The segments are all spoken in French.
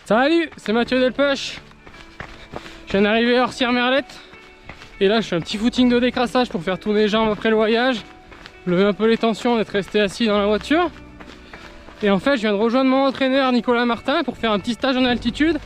Salut, c'est Mathieu Delpech. Je viens d'arriver à Orsières-Merlette. Et là je fais un petit footing de décrassage pour faire tourner les jambes après le voyage. Lever un peu les tensions d'être resté assis dans la voiture. Et en fait je viens de rejoindre mon entraîneur Nicolas Martin pour faire un petit stage en altitude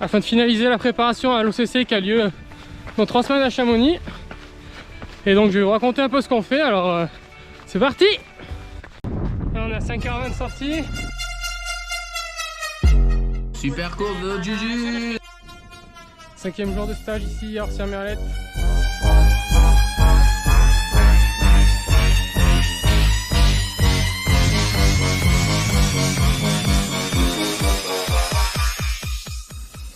afin de finaliser la préparation à l'OCC qui a lieu dans 3 semaines à Chamonix. Et donc je vais vous raconter un peu ce qu'on fait, alors c'est parti. Là, on est à 5h20 de sortie. Super course de Juju. 5e jour de stage ici à Orsières-Merlette.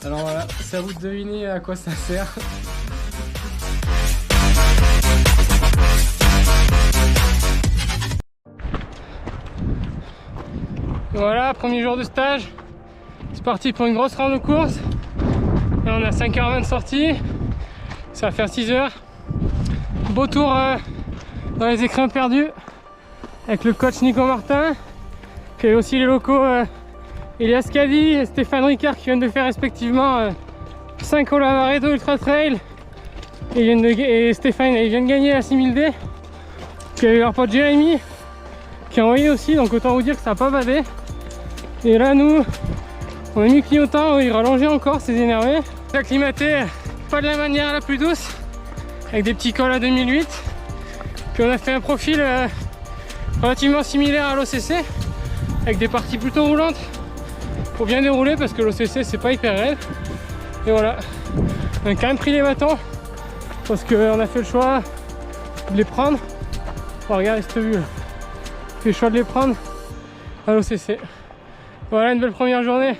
Alors voilà, c'est à vous de deviner à quoi ça sert. Voilà, premier jour de stage. C'est parti pour une grosse rando de course. Là, on a 5h20 de sortie. Ça va faire 6h. Beau tour dans les écrins perdus avec le coach Nico Martin, qui a aussi les locaux Elias Caddy et Stéphane Ricard qui viennent de faire respectivement 5 au Lavaredo Ultra Trail et Stéphane ils viennent de gagner la 6000D. Puis il y a eu leur pote Jérémy qui a envoyé aussi, donc autant vous dire que ça n'a pas badé. Et là nous on a mis le clignotant, il rallongeait encore, c'est énervé. Acclimaté pas de la manière la plus douce avec des petits cols à 2008. Puis on a fait un profil relativement similaire à l'OCC avec des parties plutôt roulantes pour bien dérouler parce que l'OCC c'est pas hyper raide. Et voilà, on a quand même pris les bâtons parce qu'on a fait le choix de les prendre. Oh, regardez cette vue là. On fait le choix de les prendre à l'OCC. Voilà une belle première journée.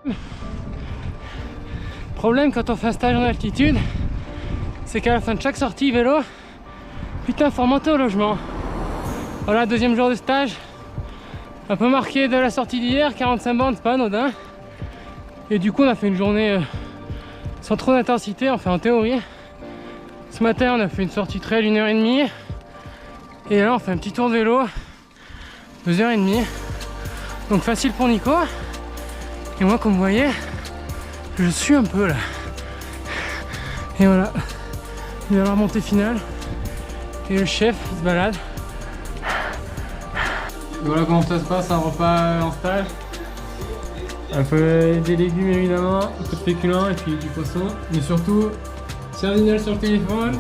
Le problème quand on fait un stage en altitude, c'est qu'à la fin de chaque sortie vélo, putain faut remonter au logement. Voilà, deuxième jour de stage. Un peu marqué de la sortie d'hier, 45 bornes, c'est pas anodin. Et du coup on a fait une journée sans trop d'intensité, enfin en théorie. Ce matin on a fait une sortie trail 1h30. Et là on fait un petit tour de vélo 2h30. Donc facile pour Nico. Et moi comme vous voyez, je suis un peu là. Et voilà, il y a la remontée finale. Et le chef il se balade. Voilà comment ça se passe un repas en stage. Un peu des légumes évidemment, un peu de féculents et puis du poisson. Mais surtout, sardinelle sur le téléphone,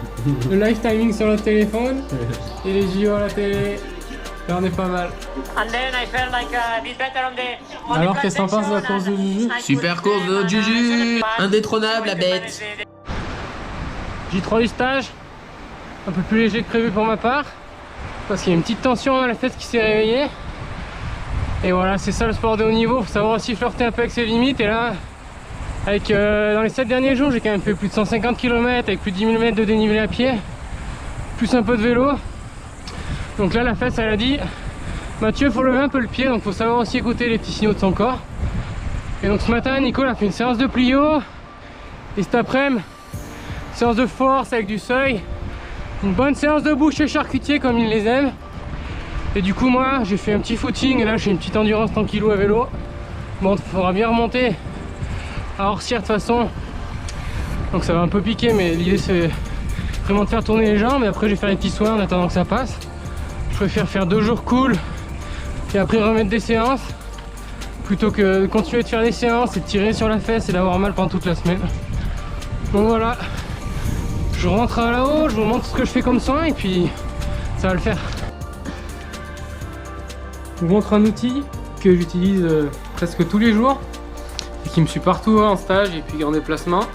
le live timing sur le téléphone et les JO à la télé. Là on est pas mal. Alors qu'est-ce que t'en penses de la course de Juju? Super course de Juju. Indétrônable la bête. J3 du stage, un peu plus léger que prévu pour ma part, parce qu'il y a une petite tension à la tête qui s'est réveillée. Et voilà, c'est ça le sport de haut niveau, faut savoir aussi flirter un peu avec ses limites. Et là, avec dans les 7 derniers jours, j'ai quand même fait plus de 150 km avec plus de 10 000 mètres de dénivelé à pied, plus un peu de vélo. Donc là, la fesse, elle a dit, Mathieu, faut lever un peu le pied, donc faut savoir aussi écouter les petits signaux de son corps. Et donc ce matin, Nico a fait une séance de plio, et cet après-midi, séance de force avec du seuil, une bonne séance de bouche et charcutier comme il les aime. Et du coup moi j'ai fait un petit footing et là j'ai une petite endurance tranquillou à vélo. Bon, il faudra bien remonter à Orsières de toute façon, donc ça va un peu piquer, mais l'idée c'est vraiment de faire tourner les jambes. Et après je vais faire les petits soins en attendant que ça passe. Je préfère faire 2 jours cool et après remettre des séances plutôt que de continuer de faire des séances et de tirer sur la fesse et d'avoir mal pendant toute la semaine. Donc voilà, je rentre là-haut, je vous montre ce que je fais comme soin et puis ça va le faire. Je vous montre un outil que j'utilise presque tous les jours et qui me suit partout en stage et puis en déplacement.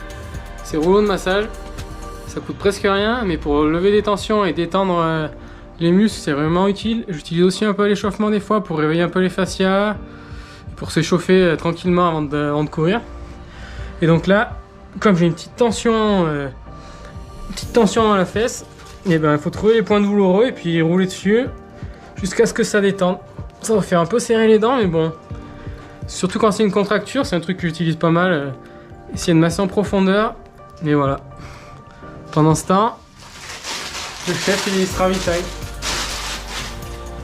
C'est rouleau de massage. Ça coûte presque rien, mais pour lever des tensions et détendre les muscles, c'est vraiment utile. J'utilise aussi un peu l'échauffement des fois pour réveiller un peu les fascias, pour s'échauffer tranquillement avant de courir. Et donc là, comme j'ai une petite tension dans la fesse, et ben il faut trouver les points douloureux et puis rouler dessus jusqu'à ce que ça détende. Ça va faire un peu serrer les dents, mais bon, surtout quand c'est une contracture, c'est un truc que j'utilise pas mal. Essayer de masser en profondeur, mais voilà. Pendant ce temps, le chef il se ravitaille.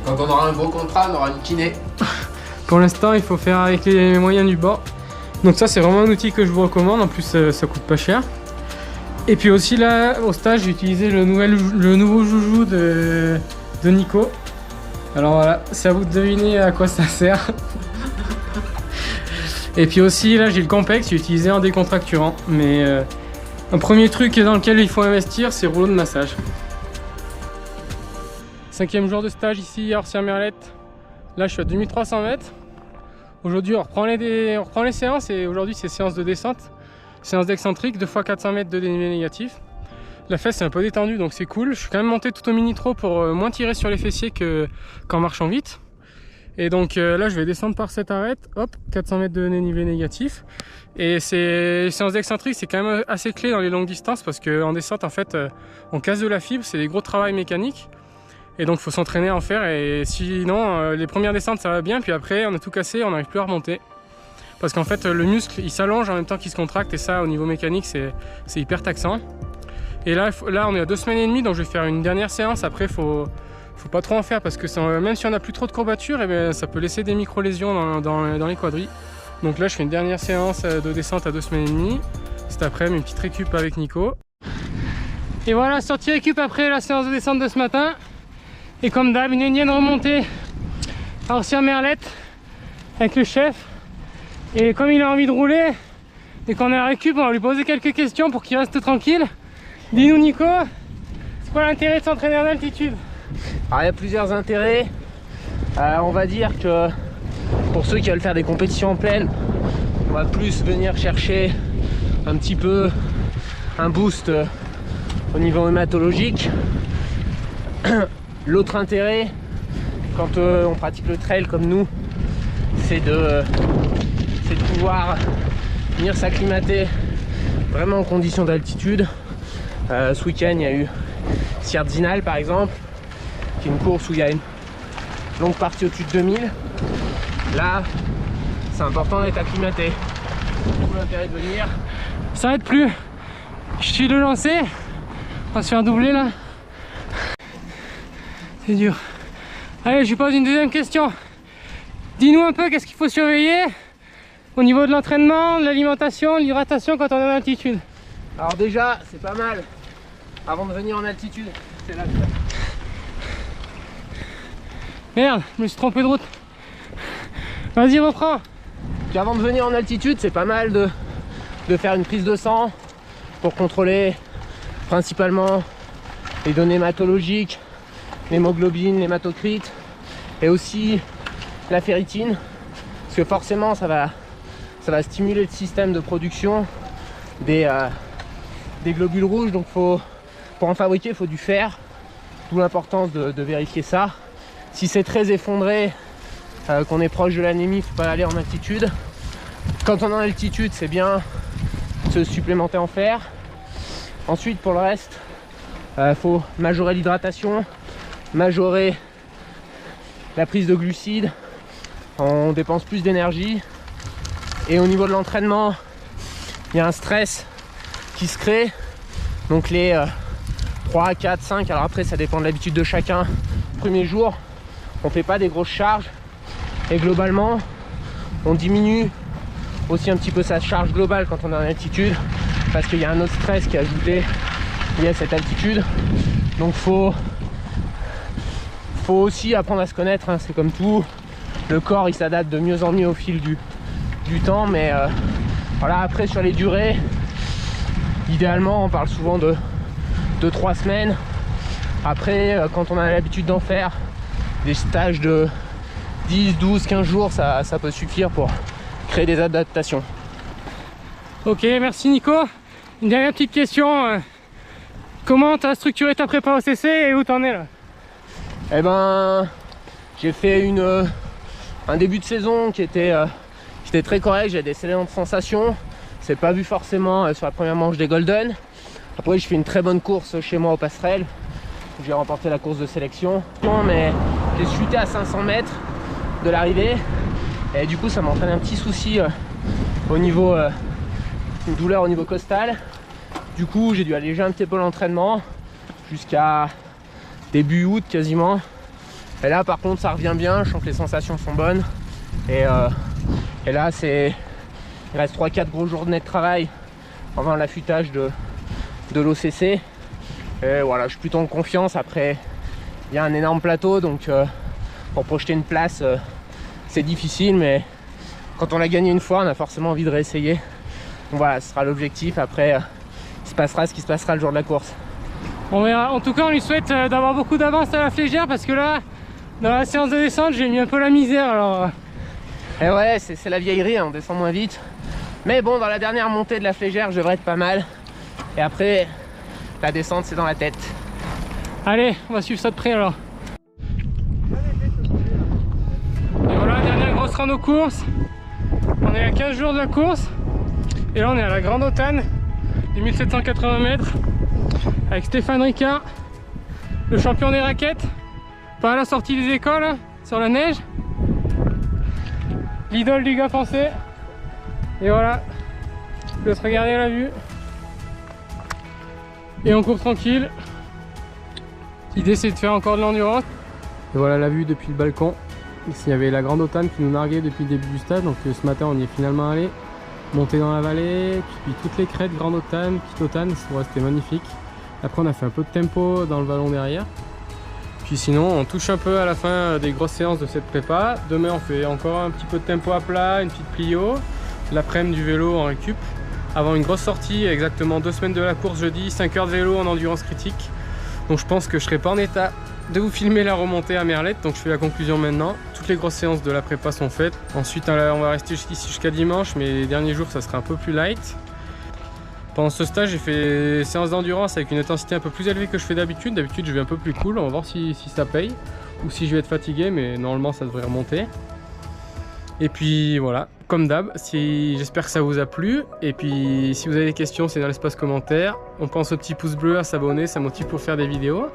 Quand on aura un gros contrat, on aura une kiné. Pour l'instant, il faut faire avec les moyens du bord. Donc ça, c'est vraiment un outil que je vous recommande. En plus, ça coûte pas cher. Et puis aussi là, au stage, j'ai utilisé le nouveau joujou de Nico. Alors voilà, c'est à vous de deviner à quoi ça sert. Et puis aussi là, j'ai le Compex, j'ai utilisé en décontracturant. Mais un premier truc dans lequel il faut investir, c'est rouleau de massage. 5e jour de stage ici à Orcières-Merlette. Là, je suis à 2300 mètres. Aujourd'hui, on reprend les séances et aujourd'hui, c'est séance de descente. Séance d'excentrique, 2 fois 400 mètres de dénivelé négatif. La fesse est un peu détendue, donc c'est cool. Je suis quand même monté tout au mini-trot pour moins tirer sur les fessiers qu'en marchant vite. Et donc là, je vais descendre par cette arête. Hop, 400 mètres de dénivelé négatif. Et ces séances d'excentrique, c'est quand même assez clé dans les longues distances parce qu'en descente, en fait, on casse de la fibre. C'est des gros travails mécaniques. Et donc, il faut s'entraîner à en faire. Et sinon, les premières descentes, ça va bien. Puis après, on a tout cassé, on n'arrive plus à remonter. Parce qu'en fait, le muscle, il s'allonge en même temps qu'il se contracte. Et ça, au niveau mécanique, c'est hyper taxant. Et là, on est à 2 semaines et demie. Donc, je vais faire une dernière séance. Après, faut pas trop en faire. Parce que même si on n'a plus trop de courbatures, eh bien, ça peut laisser des micro-lésions dans les quadris. Donc là, je fais une dernière séance de descente à 2 semaines et demie. Cet après-midi, une petite récup avec Nico. Et voilà, sortie récup après la séance de descente de ce matin. Et comme d'hab, une énième remontée à Orcières-Merlette avec le chef. Et comme il a envie de rouler et qu'on est à récup, on va lui poser quelques questions pour qu'il reste tranquille. Dis-nous Nico, c'est quoi l'intérêt de s'entraîner en altitude? Alors il y a plusieurs intérêts. On va dire que pour ceux qui veulent faire des compétitions en plaine, on va plus venir chercher un petit peu un boost au niveau hématologique. L'autre intérêt, quand on pratique le trail comme nous, c'est de pouvoir venir s'acclimater vraiment en conditions d'altitude. Ce week-end, il y a eu Sierre-Zinal par exemple, qui est une course où il y a une longue partie au-dessus de 2000. Là, c'est important d'être acclimaté. Tout l'intérêt de venir. Ça n'arrête plus. Je suis de lancer. On va se faire doubler là. C'est dur. Allez, je lui pose une deuxième question. Dis-nous un peu qu'est-ce qu'il faut surveiller au niveau de l'entraînement, de l'alimentation, de l'hydratation quand on est en altitude. Alors déjà, c'est pas mal. Avant de venir en altitude, c'est là. Merde, je me suis trompé de route. Vas-y, reprends. Puis avant de venir en altitude, c'est pas mal de faire une prise de sang pour contrôler principalement les données hématologiques, l'hémoglobine, l'hématocrite et aussi la ferritine, parce que forcément ça va stimuler le système de production des globules rouges. Donc pour en fabriquer, il faut du fer, d'où l'importance de vérifier ça. Si c'est très effondré, qu'on est proche de l'anémie, il ne faut pas aller en altitude. Quand on est en altitude, c'est bien de se supplémenter en fer. Ensuite, pour le reste, faut majorer l'hydratation, majorer la prise de glucides. On dépense plus d'énergie. Et au niveau de l'entraînement, il y a un stress qui se crée. Donc les 3, 4, 5, alors après ça dépend de l'habitude de chacun. Premier jour, on ne fait pas des grosses charges. Et globalement, on diminue aussi un petit peu sa charge globale quand on est en altitude, parce qu'il y a un autre stress qui est ajouté lié à cette altitude. Donc faut aussi apprendre à se connaître, hein. C'est comme tout, le corps il s'adapte de mieux en mieux au fil du temps, mais voilà. Après sur les durées, idéalement on parle souvent de 3 semaines. Après quand on a l'habitude d'en faire des stages de 10, 12, 15 jours, ça peut suffire pour créer des adaptations. Ok, merci Nico. Une dernière petite question. Comment tu as structuré ta prépa au CC et où t'en es là? Eh ben, j'ai fait un début de saison qui était très correct. J'ai des excellentes sensations. C'est pas vu forcément sur la première manche des Golden. Après, je fais une très bonne course chez moi aux passerelles. J'ai remporté la course de sélection. Mais j'ai chuté à 500 mètres de l'arrivée. Et du coup, ça m'a entraîné un petit souci au niveau une douleur au niveau costal. Du coup, j'ai dû alléger un petit peu l'entraînement jusqu'à début août quasiment. Et là, par contre, ça revient bien. Je sens que les sensations sont bonnes. Et là, il reste 3-4 gros journées de travail avant l'affûtage de l'OCC. Et voilà, je suis plutôt en confiance. Après, il y a un énorme plateau, donc pour projeter une place, c'est difficile, mais quand on l'a gagné une fois, on a forcément envie de réessayer. Donc voilà, ce sera l'objectif. Après, il se passera ce qui se passera le jour de la course. On verra. En tout cas, on lui souhaite d'avoir beaucoup d'avance à la flégère, parce que là, dans la séance de descente, j'ai mis un peu la misère. Alors, et ouais, c'est la vieillerie, hein, on descend moins vite. Mais bon, dans la dernière montée de la flégère, je devrais être pas mal. Et après, la descente, c'est dans la tête. Allez, on va suivre ça de près alors. Et voilà, dernière grosse rando course. On est à 15 jours de la course. Et là, on est à la Grande Autane, des 1780 mètres, avec Stéphane Ricard, le champion des raquettes. Pas à la sortie des écoles, hein, sur la neige. L'idole du gars français. Et voilà, je vais te regarder à la vue. Et on court tranquille. L'idée, c'est de faire encore de l'endurance. Et voilà la vue depuis le balcon. Ici, il y avait la Grande Autane qui nous narguait depuis le début du stage. Donc ce matin, on y est finalement allé. Monter dans la vallée, puis toutes les crêtes, Grande Autane, Petite Autane, c'était magnifique. Après, on a fait un peu de tempo dans le vallon derrière. Puis sinon, on touche un peu à la fin des grosses séances de cette prépa. Demain, on fait encore un petit peu de tempo à plat, une petite plio. L'après-midi du vélo en récup. Avant une grosse sortie, exactement 2 semaines de la course jeudi, 5 heures de vélo en endurance critique. Donc je pense que je serai pas en état de vous filmer la remontée à Merlette, donc je fais la conclusion maintenant. Toutes les grosses séances de la prépa sont faites. Ensuite on va rester ici jusqu'à dimanche, mais les derniers jours ça sera un peu plus light. Pendant ce stage j'ai fait des séances d'endurance avec une intensité un peu plus élevée que je fais d'habitude. D'habitude je vais un peu plus cool, on va voir si ça paye ou si je vais être fatigué, mais normalement ça devrait remonter. Et puis voilà, comme d'hab, j'espère que ça vous a plu. Et puis si vous avez des questions, c'est dans l'espace commentaire. On pense au petit pouce bleu, à s'abonner, ça motive pour faire des vidéos.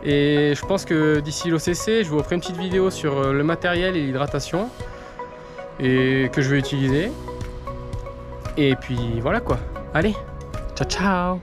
Et je pense que d'ici l'OCC, je vous ferai une petite vidéo sur le matériel et l'hydratation et que je vais utiliser. Et puis voilà quoi. Allez, ciao ciao.